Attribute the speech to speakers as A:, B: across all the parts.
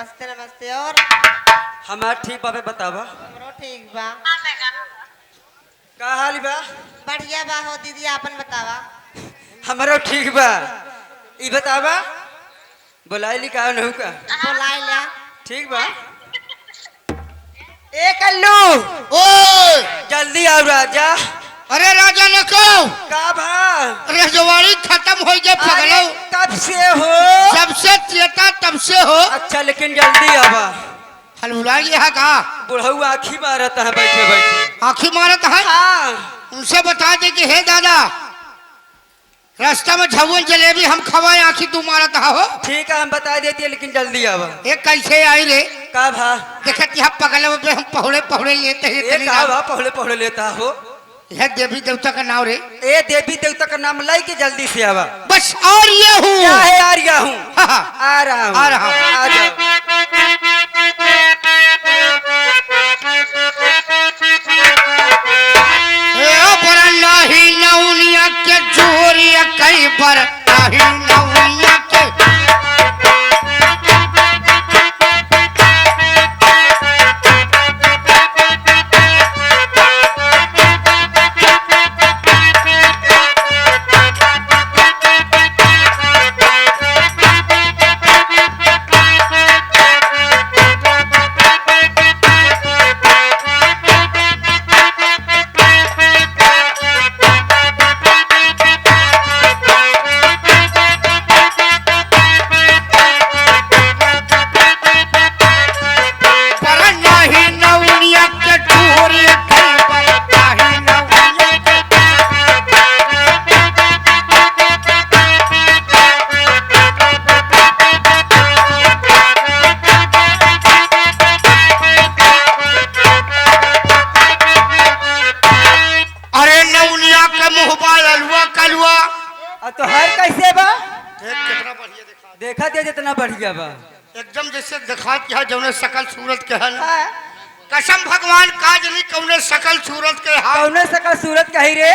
A: नमस्ते नमस्ते। और
B: हमार ठीक बाबे बतावा
A: हमरो ठीक बा।
B: का हाल बा?
A: बढ़िया बा हो दीदी, आपन बतावा।
B: हमारो ठीक बा। ई बतावा बुलाइली का नहीं का?
A: बोलाई ला।
B: ठीक बा। ए कल्लू
C: ओए
B: जल्दी आओ राजा।
C: अरे राजा ने कहो
B: का भा
C: रजवाड़ी खत्म हो गए पगलो।
B: कब से हो?
C: जब से चेता तब से हो।
B: अच्छा लेकिन जल्दी आवा।
C: हलुला यहाँ का
B: बुढ़ऊ आँखी मारता है बैठे बैठे।
C: आँखी मारत है।
B: हाँ
C: उनसे बता दे कि हे दादा रास्ता में झगुन जलेबी हम खवाए, आँखी तू मारत हो।
B: ठीक है हम बता देते हैं लेकिन जल्दी आवा।
C: एक कैसे आई रे
B: का भा
C: देखत यहाँ पगलो पे हम पहुड़े पहुड़े लेते हैं
B: ए का भा पहले पहले लेता हो।
C: यह देवी देवता का नाम रे।
B: ए देवी देवता का नाम लाई के जल्दी से आवा।
C: बस और ये हूँ
B: क्या है आ रहा हूँ।
C: हाँ, हाँ।
B: आ रहा हूँ
C: आ रहा हूँ।
B: आ जाओ।
C: नहीं नौनिया के जोरिया कई बार नहीं नौनिया के
B: तो हर कैसे बा?
C: कितना बढ़िया दिखा
B: देखा दे जितना बढ़िया बा।
C: एकदम जैसे दिखा क्या जौने सकल सूरत के है ना।
B: हाँ।
C: कसम भगवान काजली कौने सकल सूरत के हाथ
B: कौने सका सूरत कही रे?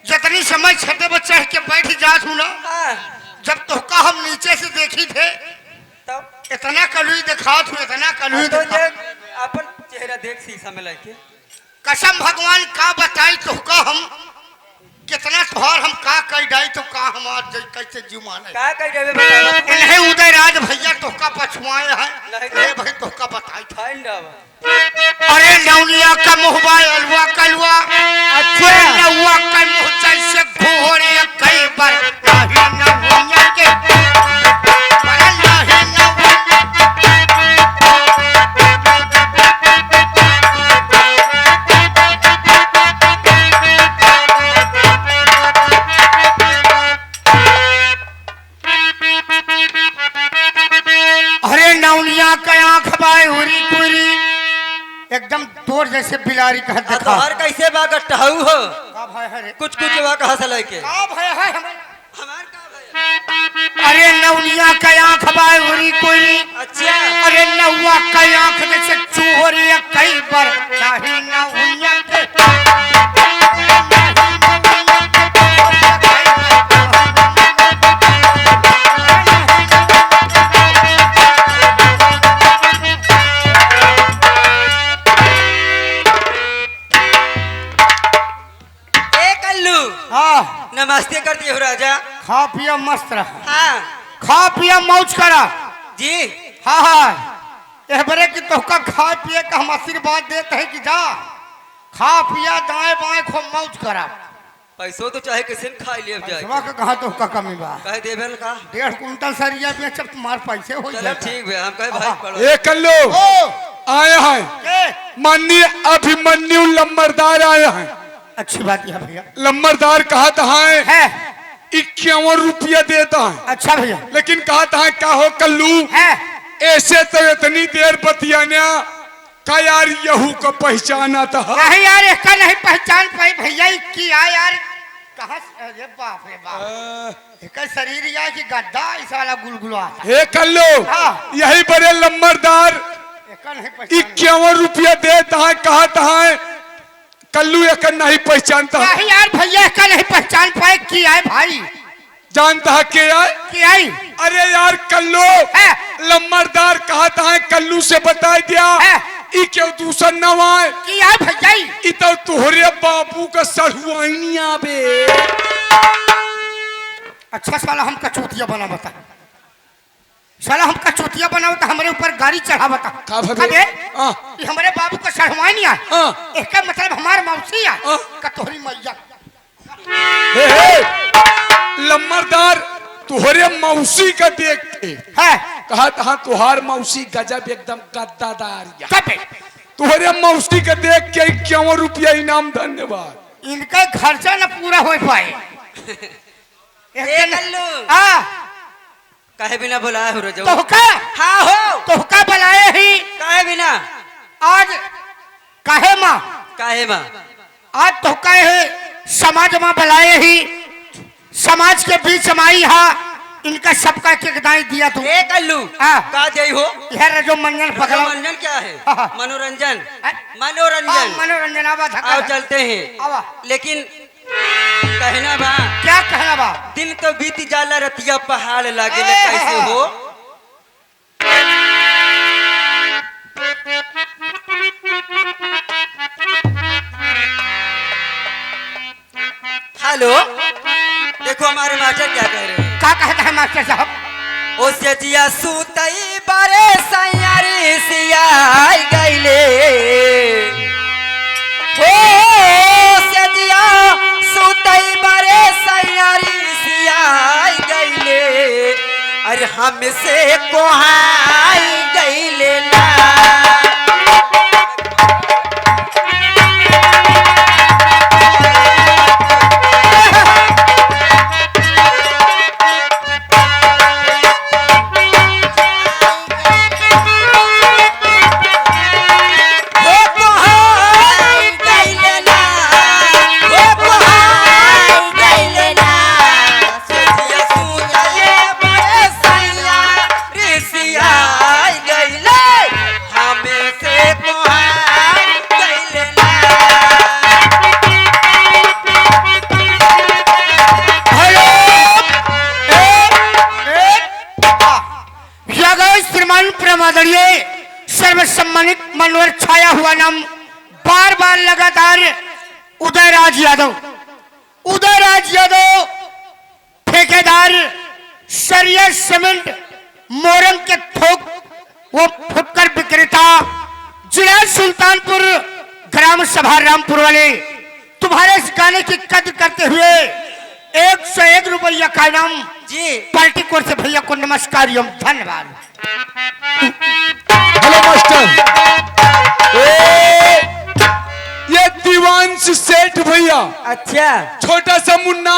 C: जितनी समय छते पर चढ़ के बैठ जात हूँ ना,
B: हाँ।
C: जब तोहका हम नीचे से देखी थे
B: तब
C: इतना कलुई दिखात हूँ, इतना कलुई
B: तो
C: दिखा।
B: देख अपन चेहरा देख शीशा में लेके।
C: कसम भगवान का बताई तोहका हम कितना तोहर हम का कर डाई तो का हमार कैसे जीव माने
B: का कह रहे बतावा।
C: इन्हें उदय राज भैया तोहका पछुआए हैं।
B: नहीं।
C: अरे भाई तोहका बताई था।
B: फाइंड आवा।
C: अरे नौनिया का मुहबा अलवा कलवा
B: अच्छा।
C: नौवा का मुह जैसे घोड़े कई बार नहीं नौनिया के अरे नहीं नौनिया नौनिया का आँख बाय हुरी कुरी एकदम तोर जैसे बिलारी का
B: तो
C: देखा।
B: हर कैसे बा गट्टाऊ हो?
C: का भय है रे?
B: कुछ कुछ बा कहा से लेके।
C: का भय है
B: हमार का भय?
C: अरे नौनिया का आँख बाय हुरी कुरी।
B: अच्छा।
C: अरे नौवा का आँख जैसे चूहरी कई बार नहीं नौनिया के
B: नमस्ते करती हो राजा।
C: खा पिया मस्त रहा।
B: हाँ
C: खा पिया मौज करा
B: जी।
C: हाँ हाँ यह बरे की तोहका खा पिए का हम आशीर्वाद देते हैं कि जा खा पिया दाएं बाएं खूब मौज करा।
B: पैसों तो चाहे किसी ने खा लिया जाए।
C: का कहा तोहका कमी बा
B: कह देबल का
C: 1.5 कुंटल सरिया बेचब तुम्हारे पैसे हो
B: चलो
C: जाए।
B: ठीक है हम कहे भाई पढ़ो।
D: ए कल्लू
C: ओ
D: आया है
C: के
D: माननीय अभिमन्यु लंबरदार आया है।
C: अच्छी बात है भैया।
D: लंबरदार कहता
C: है
D: 51 रुपया देता है।
C: अच्छा भैया
D: लेकिन कहता है क्या हो कल्लू
C: है
D: ऐसे तो इतनी देर बतियाना का यार यहू को पहचाना था।
C: नहीं यार इसका नहीं पहचान पाई भैया की आ यार कहाँ से? अरे बाप रे बाप इसका शरीर या कि गद्दा ऐसा वाला गुलगुला
D: हे कल्लू
C: हाँ।
D: यही बड़े लंबरदार
C: इसका नहीं पहचान
D: 51 रुपया देता है। कहता है कल्लू एक नहीं पहचानता।
C: नहीं यार भैया इसका नहीं पहचान पाए की आए भाई।
D: जानता है के आए?
C: की आई
D: अरे यार कल्लू
C: है
D: लम्बरदार कहा था कल्लू से बता दिया
C: है।
D: ई क्यों दूसर नवाए
C: की आई भैया
D: ई तो तुहरे बाबू का सड़ुआइनिया बे।
C: अच्छा साला हम कचौतिया बना बता, साला हम कचौतिया बनाओ तो हमारे ऊपर गाड़ी चढ़ा बता।
D: का भबे?
C: ये हमारे बाबू का सड़वाई नहीं है,
D: हाँ।
C: इसका मतलब हमारे मौसी है
D: हाँ।
C: कतोरी मैया।
D: हे हे लम्बरदार तुहरे मौसी का देखते
C: है
D: कहा था तुहार मौसी गजब एकदम गद्दादार
C: कब
D: तुहरे मौसी का देख के 51 रुपया इनाम धन्यवाद।
C: इनका खर्चा न पूरा हो पाए।
B: ए कल्लू
C: हाँ
B: काहे बिना बुलाए हो रजो?
C: तोहका
B: हाँ हो
C: तोहका बुलाए ही
B: काहे बिना?
C: आज काहे माँ
B: काहे माँ?
C: आज तोहका है समाज में बुलाए ही, समाज के बीच माई हा इनका सबका किकदाई दिया तू।
B: ए कल्लू
C: हाँ।
B: का जई हो?
C: यह रजो मंजन पकड़ो।
B: मनोरंजन क्या है?
C: हाँ।
B: मनोरंजन
C: हाँ,
B: मनोरंजन
C: मनोरंजन आवा धक्का
B: आओ चलते हैं।
C: आवा।
B: लेकिन कहना बा
C: क्या कहना बा?
B: दिन तो बीत जाला रतिया पहाड़ लागे ले
C: ए,
B: कैसे हो? हेलो देखो हमारे मास्टर क्या कह रहे हैं।
C: क्या कहता है मास्टर साहब?
B: ओ सेजिया सुतई बारे सैयारी सियाई गईले हो सेजिया सुतई बारे सैयारी सियाई गईले अरे हमसे कोहाई गईले ना। सर्वसम्मानित मनोहर छाया हुआ नाम बार बार लगातार उदयराज यादव, उदयराज यादव ठेकेदार सरिया सीमेंट मोरंग के थोक वो फुटकर विक्रेता जिला सुल्तानपुर ग्राम सभा रामपुर वाले तुम्हारे इस गाने की कद्र करते हुए 101 रुपया का इनाम जी पार्टी कोर से भैया को नमस्कार एवं धन्यवाद।
D: हेलो मास्टर ये दीवांश सेठ भैया।
B: अच्छा
D: छोटा सा मुन्ना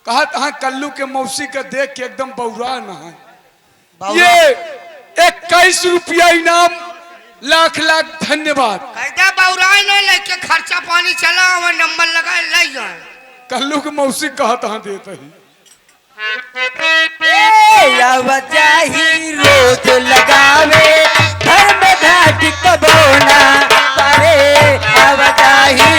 D: कहा था कल्लू के मौसी का देख के एकदम बौरा ना है। ये 21 रुपया इनाम लाख लाख धन्यवाद।
C: कैदा बौराई नहीं लेके खर्चा पानी चला और नंबर लगा ले जाए।
D: कल्लू के मौसी कहा था देता ही
B: ही रोज लगावे घर में घाट कबोना परे आवाजाही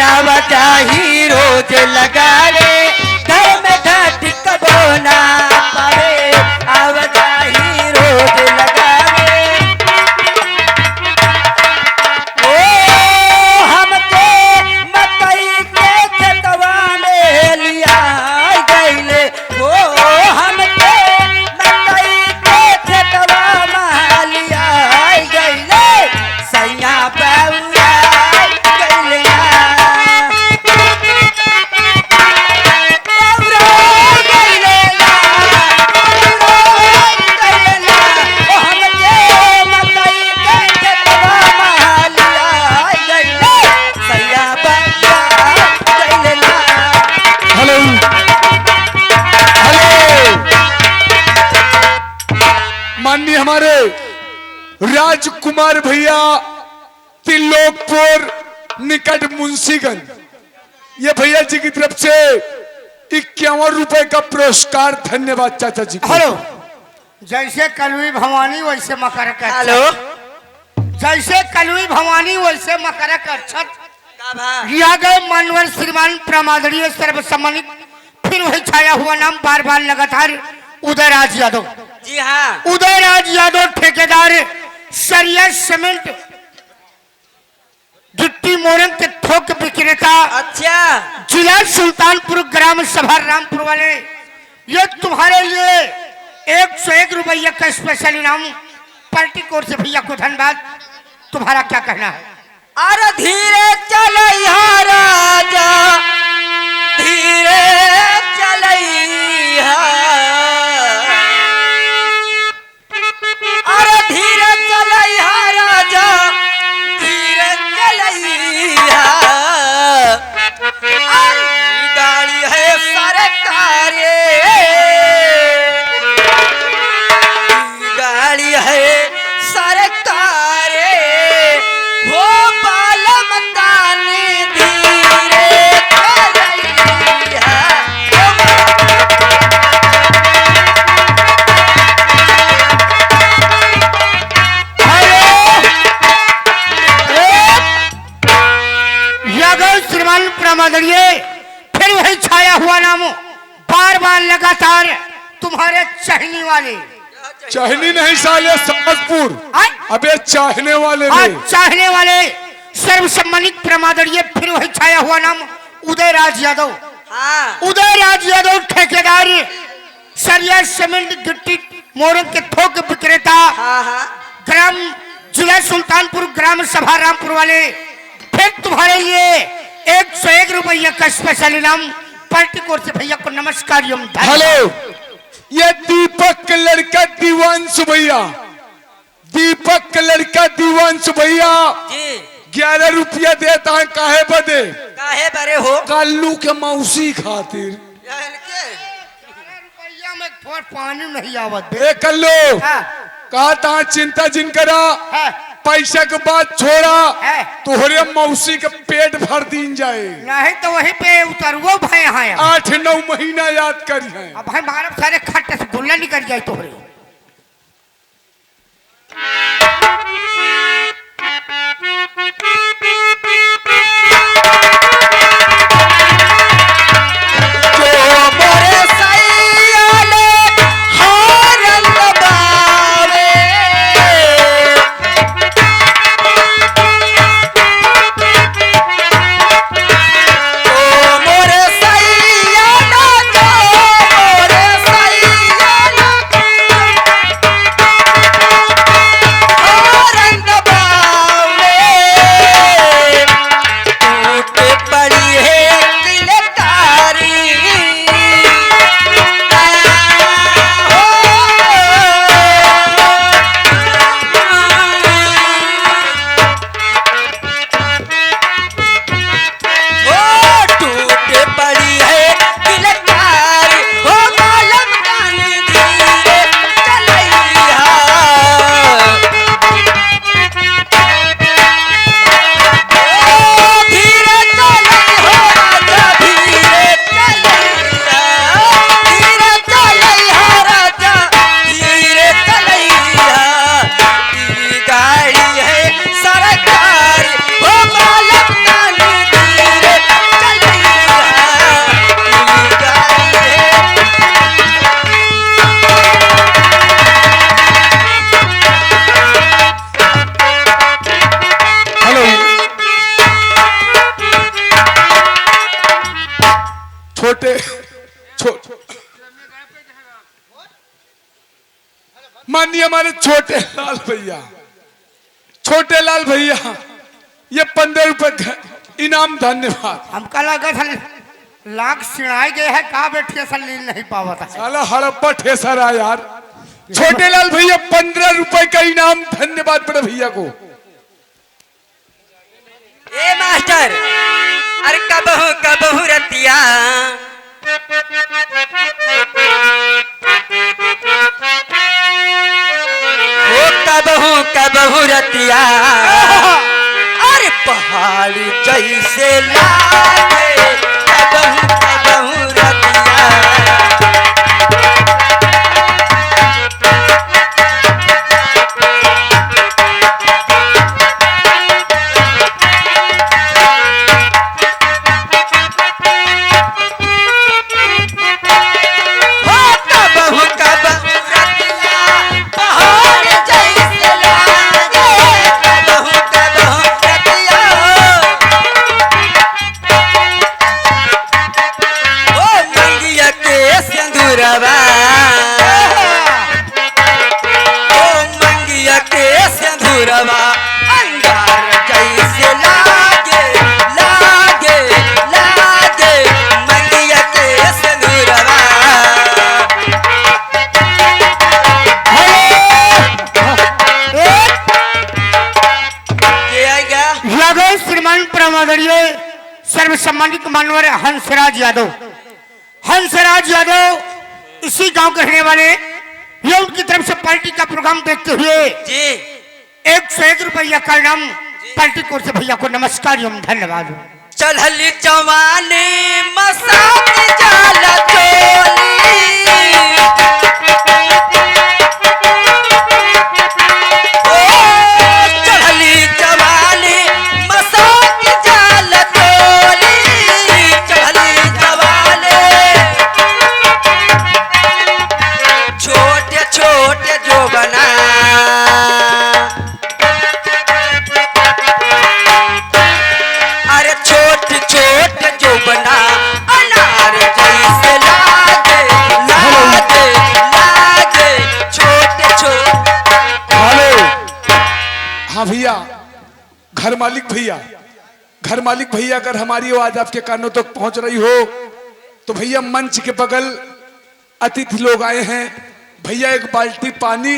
B: आवाजाही रोज लगावे घर में घाट कबोना परे आवाजाही रोज लगावे
D: माननीय हमारे राजकुमार भैया तिलोकपुर निकट मुंशीगंज, ये भैया जी की तरफ से 51 रुपए का पुरस्कार। धन्यवाद चाचा जी।
C: हेलो जैसे कलवी भवानी वैसे मकर का
A: हेलो
C: जैसे कलवी भवानी वैसे मकर का अक्षत
A: का भा
C: लिया गए मानवर श्रीमान प्रमादनीय सर्वसम्मानित फिर वही छाया हुआ नाम बार बार लगातार उदयराज यादव।
A: जी हाँ
C: उदयराज यादव ठेकेदार सरिया सीमेंट गिट्टी मोरंग के थोक विक्रेता
A: अच्छा
C: जिला सुल्तानपुर ग्राम सभा रामपुर वाले, ये तुम्हारे लिए 101 रुपया का स्पेशल इनाम पार्टी कोर से भैया को धन्यवाद। तुम्हारा क्या कहना है?
A: अरे धीरे चलैया राजा धीरे चलैया अरे धीरे चलैया राजा धीरे चलैया अरे गाड़ी है सरकारी गाड़ी है सरकारी हो बालम कानी धीरे चलैया
C: यादव श्रीमान प्रमादनीय फिर वही छाया हुआ नाम बार बार लगातार तुम्हारे चाहने वाले
D: चाहनी नहीं साले समझपुर।
C: आय?
D: अबे चाहने वाले
C: आज
D: रे।
C: चाहने वाले सर्वसम्मानित प्रमादनीय फिर वही छाया हुआ नाम उदयराज यादव।
A: हाँ
C: उदयराज यादव ठेकेदार सरिया सीमेंट गिट्टी मोरंग के थोक विक्रेता
A: हाँ हाँ
C: ग्राम जिला सुल्तानपुर ग्राम सभा रामपुर वाले, फिर तुम्हारे लिए 101 रुपया का स्पेशल इनाम पार्टी कोर से भैया को नमस्कार एवं धन्यवाद।
D: हेलो, ये दीपक का लड़का दीवांशु भैया, दीपक का लड़का दीवांशु भैया
A: जी
D: 11 रुपया देता है काहे बदे?
A: काहे बरे हो
D: कल्लू के मौसी खातिर।
C: रुपया में थोड़ा पानी नहीं आवत
D: ए कल्लू,
C: हाँ,
D: कहा था चिंता जिन करा,
C: हाँ,
D: पैसा के बाद छोड़ा
C: है।
D: तोहरे मौसी के पेट भर दिन जाए।
C: नहीं तो वहीं पे उतरवो भाई हैं
D: 8-9 महीना याद करी है।
C: अब भाई मारब सारे खट्टे से गुल्ला निकल जाए तोहरे।
A: मोरे सैयाले हारल बावे मोरे सैयाला मोरे सैयाला हारल बावे टूट पड़ी है किलकारी टूट पड़ी है किलकारी हो मालम कानी धीरे चलैया धीरे चलै हो राजा धीरे चलैया धीरे चलै हो राजा धीरे चलैया ई गाड़ी है सरकारी हो मालम कानी धीरे चलैया ई गाड़ी है
D: हेलो, छोटे माननीय हमारे छोटे लाल भैया, छोटे लाल भैया ये 15 रुपए इनाम धन्यवाद।
C: हमका लगा था लाख सिणाए गए है कहा बैठिए सल लील नहीं पावा था।
D: साला हड़प्पा ठेसरा यार। छोटे लाल भैया 15 रुपए का इनाम धन्यवाद बड़े भैया को।
A: ए मास्टर अरे कबहू रतिया ओ कबहू रतिया अरे पहाड़ी जैसे लागे कबहू रतिया सिंदूरवा ओ मंगिया के सिंदूरवा अंगार जैसे लागे लागे लागे मंगिया के सिंदूरवा
C: यादव श्रीमान परमादरणीय सर्व सम्मानित मानवर हंसराज यादव इसी गांव के रहने वाले ये उनकी तरफ से पार्टी का प्रोग्राम देखते हुए
A: जी
C: 101 रुपया का इनाम पार्टी कोर से भैया को नमस्कार एवं धन्यवाद।
A: चढ़ली जवानी मसाक जाल चोली ओ चढ़ली जवानी मसाक जाल चोली चढ़ली जवानी छोटे छोटे जो बना अरे छोट छोट जो बना अनार जैसे लागे लागे लागे छोटे छोटे
D: हेलो। हाँ भैया, घर मालिक भैया अगर हमारी आवाज आपके कानों तक पहुंच रही हो तो भैया मंच के बगल अतिथि लोग आए हैं। भैया एक बाल्टी पानी